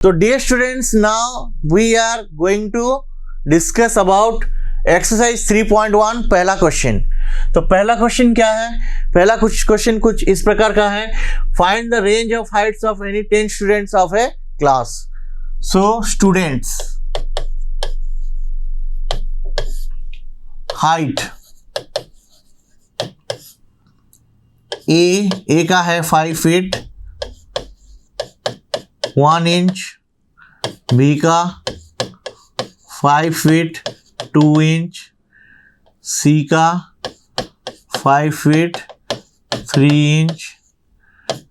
तो dear students, now we are going to discuss about exercise 3.1 पहला question. तो पहला क्वेश्चन क्या है? पहला क्वेश्चन कुछ इस प्रकार का है, find the range of heights of any 10 students of a class. So students height, A का है 5 फीट 1 इंच, बी का 5 फीट 2 इंच, सी का 5 फीट 3 इंच,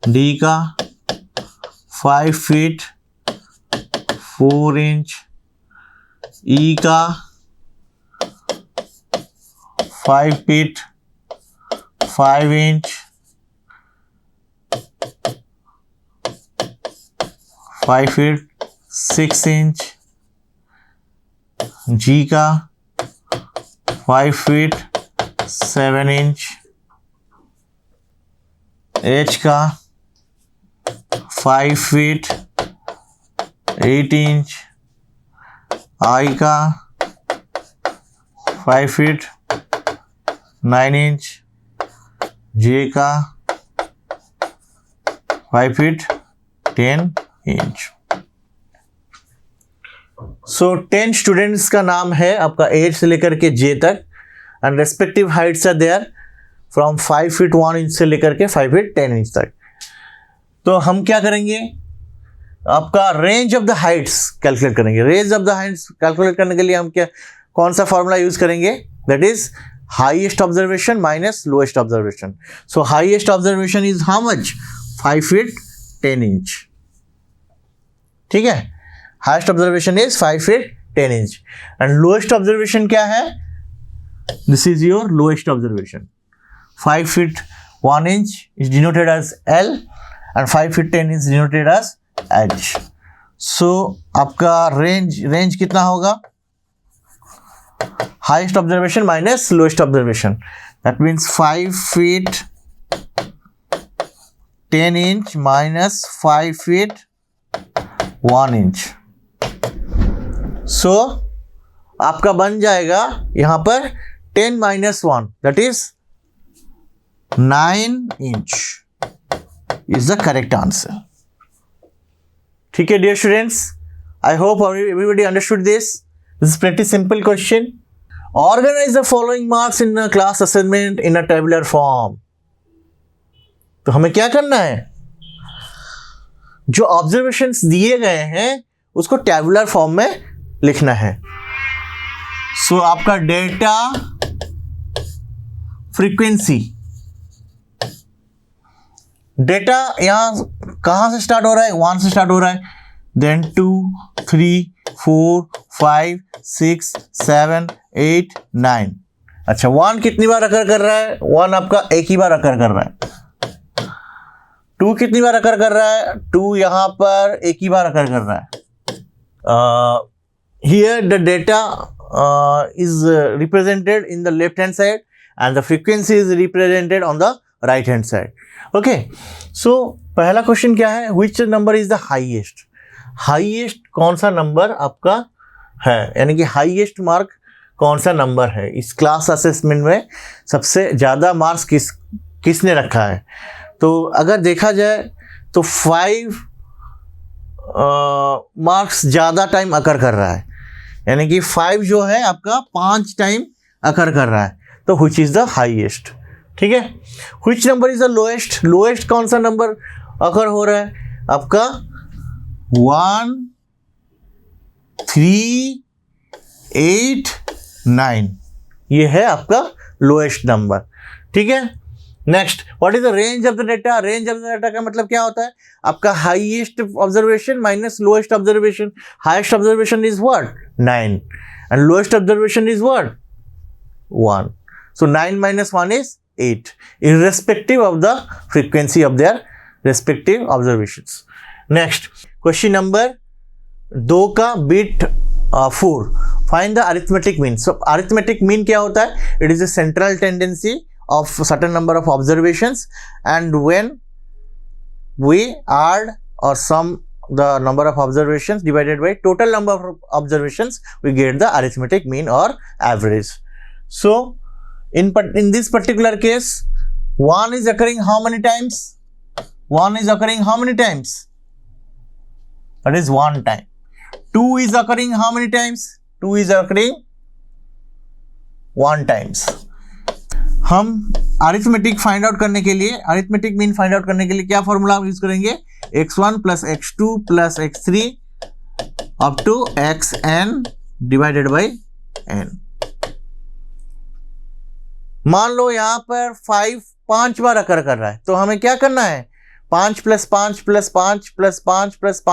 डी का 5 फीट 4 इंच, ई का 5 फीट 5 इंच, 5 फीट 6 इंच, जी का 5 फीट 7 इंच, एच का 5 feet 8 inch, आई का 5 feet 9 inch, जे का 5 फीट 10 इंच। सो 10 स्टूडेंट्स का नाम है आपका एज से लेकर के जे तक, and respective heights are there from 5 feet 1 inch से लेकर के 5 फीट 10 इंच तक। तो हम क्या करेंगे, आपका range of the heights calculate करेंगे। Range of the heights calculate करने के लिए हम कौन सा फॉर्मूला यूज करेंगे? That is highest observation minus lowest observation. So highest observation is how much? 5 feet 10 inch. ठीक है, highest observation is 5 feet 10 inch and lowest observation क्या है? This is your lowest observation. 5 feet 1 inch is denoted as L and 5 feet 10 is denoted as H. So आपका range कितना होगा? Highest observation minus lowest observation, that means 5 feet 10 inch minus 5 feet 1 inch. So आपका बन जाएगा यहाँ पर 10 minus 1, that is 9 inch is the correct answer. ठीक है dear students, I hope everybody understood this. This is pretty simple question. Organize the following marks in a class assignment in a tabular form. तो हमें क्या करना है? जो observations दिए गए हैं उसको टेबुलर फॉर्म में लिखना है। सो आपका डेटा फ्रीक्वेंसी, डेटा यहां कहां से स्टार्ट हो रहा है? 1 से स्टार्ट हो रहा है, देन 2 3 4 5 6 7 8 9। अच्छा, 1 कितनी बार अकर कर रहा है? 1 आपका एक ही बार अकर कर रहा है। 2 कितनी बार अकर कर रहा है? 2 यहां पर एक ही बार अकर कर रहा है। Here the data is represented in the left hand side and the frequency is represented on the right hand side. Okay, so पहला क्वेश्चन क्या है? Which number is the highest? Highest कौन सा नंबर आपका है, यानी कि हाईएस्ट मार्क कौन सा नंबर है इस क्लास असेसमेंट में? सबसे ज़्यादा मार्क्स किसने रखा है? तो अगर देखा जाए तो 5 मार्क्स ज़्यादा टाइम अकर कर रहा है, यानी कि 5 जो है आपका 5 टाइम अकर कर रहा है। तो which is the highest? ठीक है, which number is the lowest? Lowest कौन सा नंबर अकर हो रहा है? आपका 1 3 8 9, ये है आपका लोएस्ट नंबर। ठीक है, next, what is the range of the data? Range of the data का मतलब क्या होता है? आपका highest observation minus lowest observation. Highest observation is what? 9 and lowest observation is what? 1. So 9 minus 1 is 8, irrespective of the frequency of their respective observations. Next, question number 2 का bit 4. Find the arithmetic mean. So arithmetic mean क्या होता है? It is a central tendency of certain number of observations, and when we add or sum the number of observations divided by total number of observations, we get the arithmetic mean or average. So in this particular case, 1 is occurring how many times? 1 is occurring how many times? That is 1 time. 2 is occurring how many times? 2 is occurring 1 times. हम arithmetic find out करने के लिए, arithmetic mean find out करने के लिए क्या formula use करेंगे? x1 plus x2 plus x3 up to xn divided by n. मान लो यहां पर 5 बार अकर कर रहा है, तो हमें क्या करना है? 5 प्लस 5 प्लस 5 प्लस 5 प्लस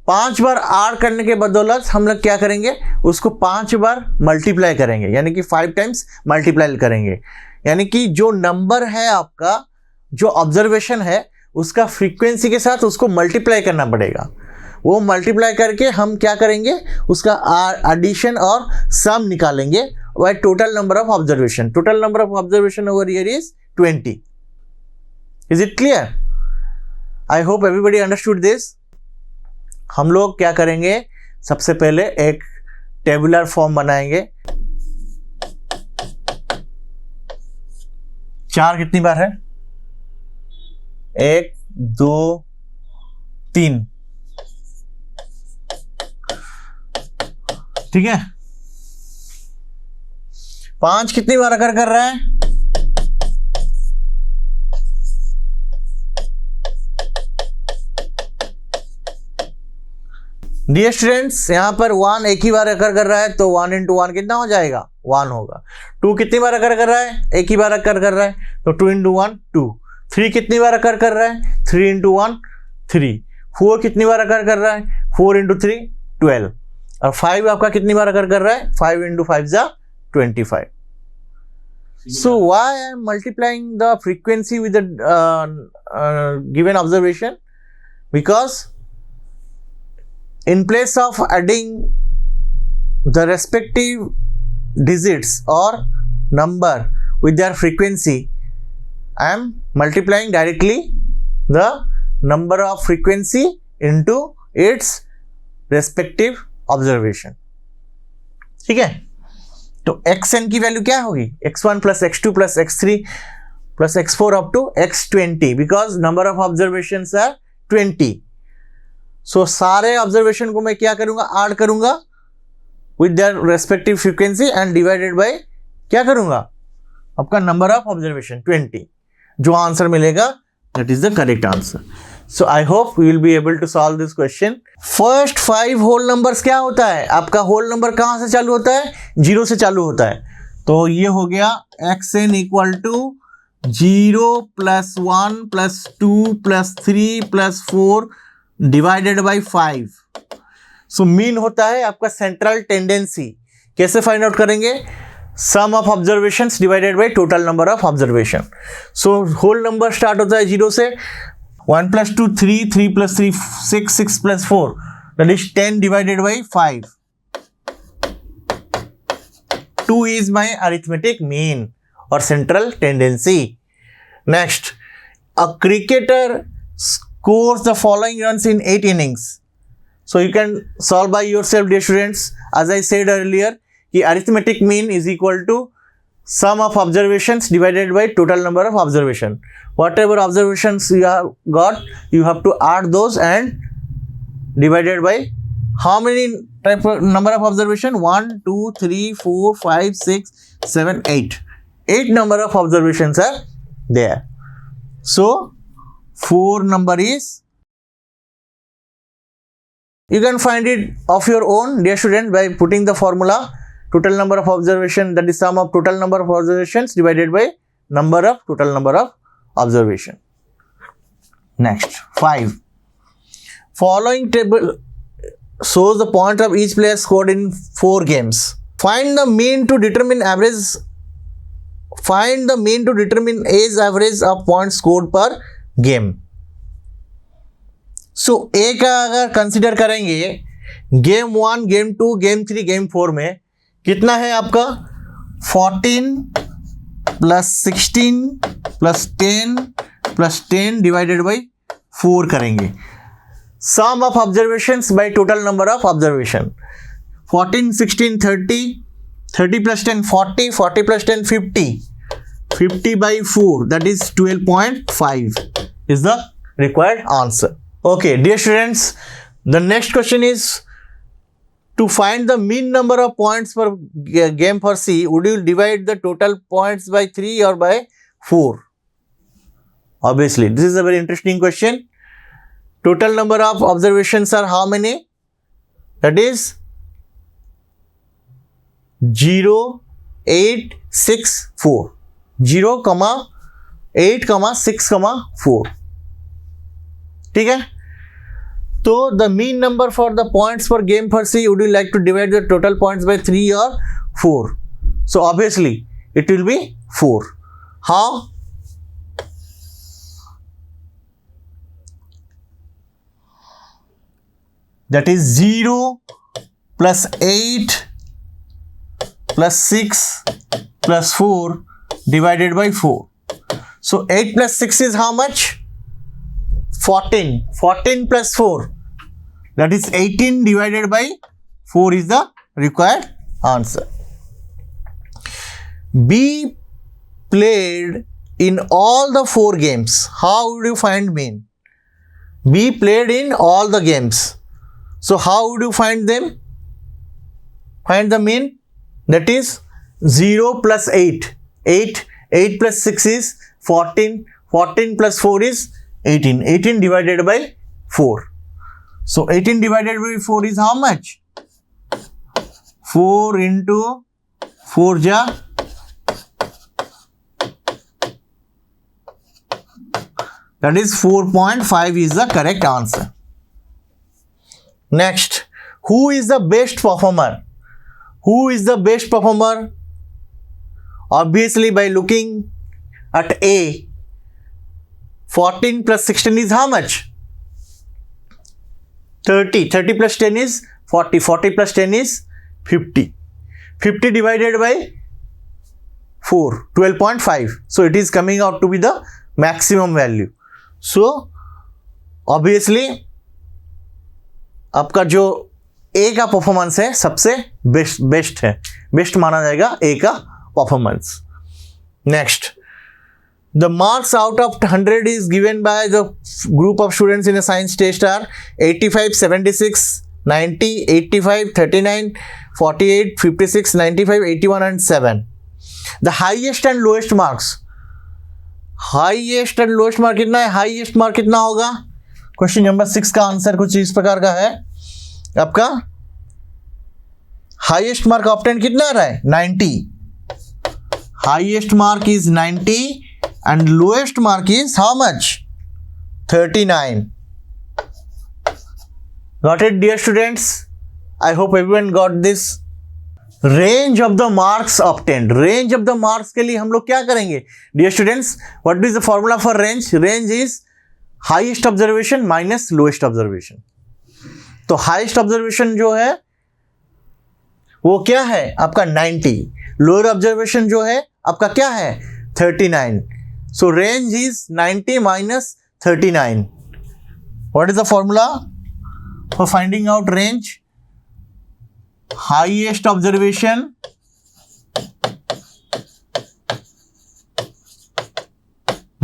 5 बार ऐड करने के बदौलत हम लोग क्या करेंगे? उसको 5 बार मल्टीप्लाई करेंगे, यानी कि 5 टाइम्स मल्टीप्लाई करेंगे. यानी कि जो नंबर है आपका, जो ऑब्जर्वेशन है, उसका फ्रीक्वेंसी के साथ उसको मल्टीप्लाई करना पड़ेगा. वो मल्टीप्लाई करके हम क्या करेंगे? उसका एडिशन और सम निकालेंगे bye total number of observation. Total number of observation over here is 20. Is it clear? I hope everybody understood this. हम लोग क्या करेंगे? सबसे पहले एक टेबुलर फॉर्म बनाएंगे. 4 कितनी बार है? 1 2 3. ठीक है. 5 कितनी बार अकर कर रहा है? डियर स्टूडेंट्स, यहां पर 1 एक ही बार अकर कर रहा है, तो 1 इंटू 1 कितना हो जाएगा? 1 होगा. 2 कितनी बार अकर कर रहा है? एक ही बार अकर कर रहा है, तो 2 इंटू 1 2. 3 कितनी बार अकर कर रहा है? 3 इंटू 1 3. 4 कितनी बार अकर कर रहा है? 4 इंटू 3 12. और 5 आपका कितनी बार अकर कर रहा है? 5 इंटू 5 जा 25. So why I am multiplying the frequency with the given observation? Because in place of adding the respective digits or number with their frequency, I am multiplying directly the number of frequency into its respective observation. ठीक है. तो xn की value क्या होगी? x1 plus x2 plus x3 plus x4 up to x20, because number of observations are 20. So सारे observation को मैं क्या करूंगा? ऐड करूंगा with their respective frequency and divided by क्या करूंगा? आपका नंबर ऑफ ऑब्जर्वेशन 20. जो आंसर मिलेगा that is the correct answer. So I hope you will be able to solve this question. First 5 whole numbers क्या होता है? आपका होल नंबर कहां से चालू होता है? 0 से चालू होता है. तो ये हो गया xn equal to 0 plus 1 plus 2 plus 3 plus 4 divided by 5. So mean होता है आपका सेंट्रल टेंडेंसी. कैसे फाइंड आउट करेंगे? Sum of observations divided by total number of observation. So whole number start होता है 0 से. 1 plus 2 3, 3 plus 3 6, 6 plus 4, that is 10 divided by 5. 2 is my arithmetic mean or central tendency. Next, a cricketer scores the following runs in 8 innings. So you can solve by yourself, dear students. As I said earlier, कि arithmetic mean is equal to sum of observations divided by total number of observation. Whatever observations you have got, you have to add those and divided by how many number of observation? 1 2 3 4 5 6 7 8. 8 number of observations are there. So 4 number is, you can find it of your own, dear student, by putting the formula total number of observation, that is sum of total number of observations divided by number of total number of observation. Next, 5. Following table shows the points of each player scored in 4 games. Find the mean to determine average. Find the mean to determine age average of points scored per game. So A का अगर consider करेंगे, game 1, game 2, game 3, game 4 में कितना है आपका? 14 plus 16 plus 10 plus 10 divided by 4 करेंगे. sum of observations by total number of observation. 14, 16, 30, 30 plus 10, 40, 40 plus 10, 50. 50 by 4, that is 12.5 is the required answer. Okay, dear students, the next question is to find the mean number of points per game for C. Would you divide the total points by 3 or by 4? Obviously, this is a very interesting question. Total number of observations are how many? That is 0, 8, 6, 4. 0, 8, 6, 4. ठीक है, तो the mean number for the points per game per C, would you like to divide the total points by 3 or 4? So obviously it will be 4. How? That is 0 plus 8 plus 6 plus 4 divided by 4. So 8 plus 6 is how much? 14. 14 plus 4, that is 18 divided by 4 is the required answer. B played in all the 4 games. How would you find mean? B played in all the games. So how would you find them? Find the mean. That is 0 plus 8. 8 plus 6 is 14. 14 plus 4 is 18. 18 divided by 4. So 18 divided by 4 is how much? 4 into 4 ja. That is 4.5 is the correct answer. Next, who is the best performer? Who is the best performer? Obviously, by looking at A, 14 plus 16 is how much? 30. 30 plus 10 is 40. 40 plus 10 is 50. 50 divided by 4, 12.5. So it is coming out to be the maximum value. So obviously आपका जो A का performance है सबसे best है, best माना जाएगा A का performance. Next, the marks out of 100 is given by the group of students in a science test are 85, 76, 90, 85, 39, 48, 56, 95, 81 and 7. The highest and lowest marks. Highest and lowest mark कितना है? Highest mark कितना होगा? Question number 6 का answer कुछ इस प्रकार का है. आपका हाईएस्ट मार्क ऑप्टेन कितना आ रहा है? 90. Highest mark is 90 and lowest mark is how much? 39. Got it, dear students? I hope everyone got this. Range of the marks obtained. Range of the marks के लिए हम लोग क्या करेंगे? Dear students, what is the formula for range? Range is highest observation minus lowest observation. तो highest observation जो है वो क्या है? आपका 90. Lower observation जो है आपका क्या है? 39. So range is 90 minus 39. What is the formula for finding out range? Highest observation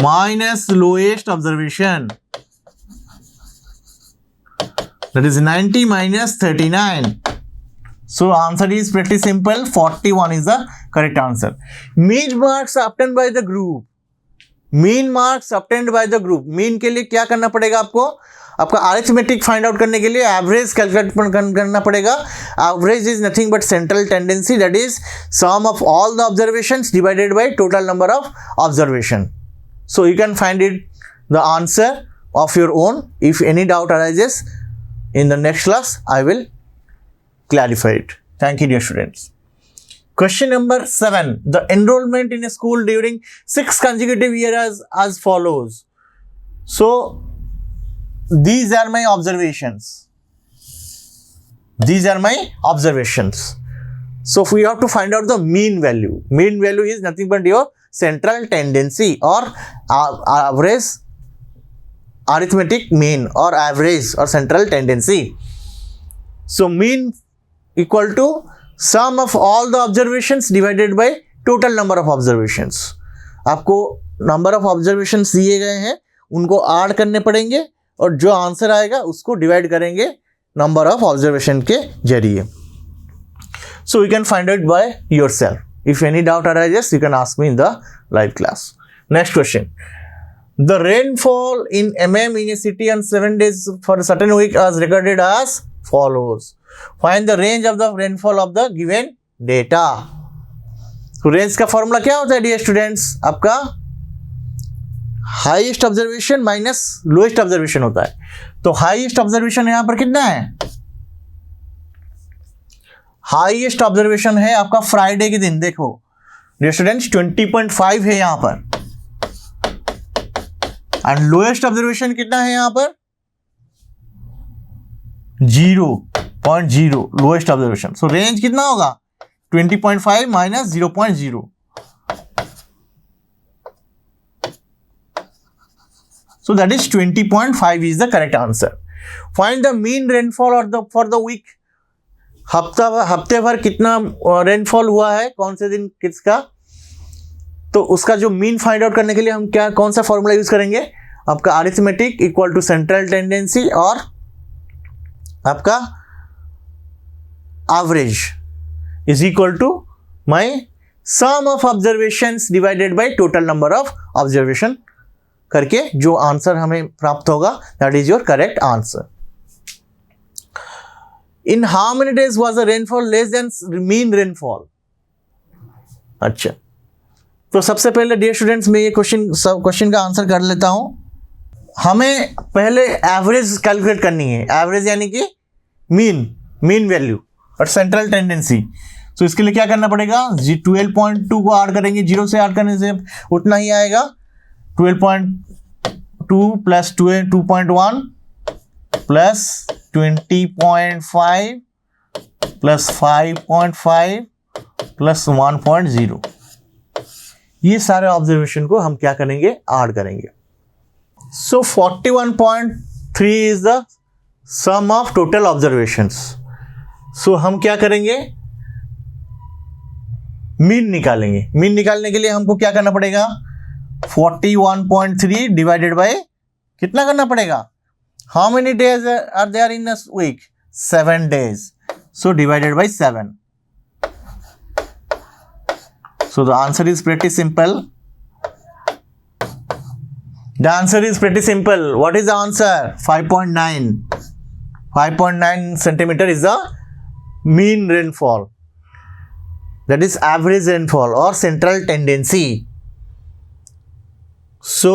minus lowest observation. That is 90 minus 39. So answer is pretty simple. 41 is the correct answer. Mean marks obtained by the group. Mean marks obtained by the group. Mean के लिए क्या करना पड़ेगा आपको? आपका arithmetic find out करने के लिए एवरेज कैलकुलेट करना पड़ेगा. Average is nothing but central tendency, that is sum of all the observations divided by total number of observation. So you can find it the answer of your own. If any doubt arises in the next class, I will clarify it. Thank you, dear students. Question number 7. The enrollment in a school during 6 consecutive years as follows. So, these are my observations. These are my observations. So, we have to find out the mean value. Mean value is nothing but your central tendency or arithmetic mean or average or central tendency. So mean equal to sum of all the observations divided by total number of observations. आपको number of observations दिए गए हैं, उनको add करने पड़ेंगे और जो answer आएगा उसको डिवाइड करेंगे number of observation के जरिए. So you can find it by yourself. If any doubt arises, you can ask me in the live class. Next question. The rainfall in mm in a city on 7 days for a certain week was recorded as follows. Find the range of the rainfall of the given data. तो range का formula क्या होता है dear students? आपका highest observation minus lowest observation होता है. तो highest observation यहां पर कितना है? हाईएस्ट ऑब्जर्वेशन है आपका फ्राइडे के दिन. देखो डियर स्टूडेंट्स 20.5 है यहां पर एंड लोएस्ट ऑब्जर्वेशन कितना है यहां पर? 0.0 लोएस्ट ऑब्जर्वेशन. सो रेंज कितना होगा? 20.5 minus 0.0. So that is 20.5 is the correct answer. Find the mean rainfall for the week. हफ्ते भर कितना रेनफॉल हुआ है, कौन से दिन किसका, तो उसका जो मीन फाइंड आउट करने के लिए हम कौन सा फॉर्मूला यूज करेंगे? आपका arithmetic equal to central tendency और आपका average is equal to my sum of observations divided by total number of observation करके जो आंसर हमें प्राप्त होगा that is your correct answer. In how many days was the rainfall less than mean rainfall? अच्छा, तो सबसे पहले dear students मैं ये क्वेश्चन का आंसर कर लेता हूं. हमें पहले एवरेज कैलकुलेट करनी है. एवरेज यानी कि मीन वैल्यू और सेंट्रल टेंडेंसी. तो इसके लिए क्या करना पड़ेगा? 12.2 को ऐड करेंगे, 0 से ऐड करने से उतना ही आएगा. 12.2 प्लस 2.1 प्लस 20.5 प्लस 5.5 प्लस 1.0. ये सारे ऑब्जर्वेशन को हम क्या करेंगे? ऐड करेंगे. So 41.3 is the sum of total observations. So हम क्या करेंगे? मीन निकालेंगे. मीन निकालने के लिए हमको क्या करना पड़ेगा? 41.3 डिवाइडेड बाय कितना करना पड़ेगा? How many days are there in a week? 7 days. So divided by 7. So the answer is pretty simple. The answer is pretty simple. What is the answer? 5.9. 5.9 centimeter is the mean rainfall. That is average rainfall or central tendency. So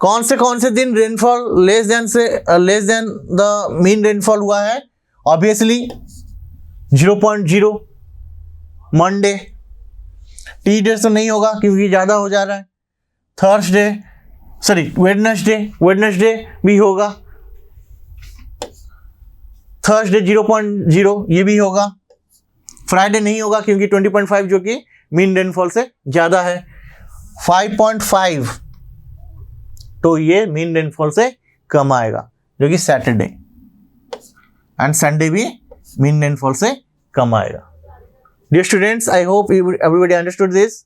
कौन से दिन rainfall less than the mean rainfall हुआ है? Obviously 0.0 Monday. Tuesday तो नहीं होगा क्योंकि ज़्यादा हो जा रहा है. वेडनेसडे भी होगा. थर्सडे 0.0 ये भी होगा. फ्राइडे नहीं होगा क्योंकि 20.5 जो कि मीन रेनफॉल से ज़्यादा है. 5.5 तो ये मीन रेनफॉल से कम आएगा जो कि सैटरडे, एंड संडे भी मीन रेनफॉल से कम आएगा. Dear students, I hope everybody understood this.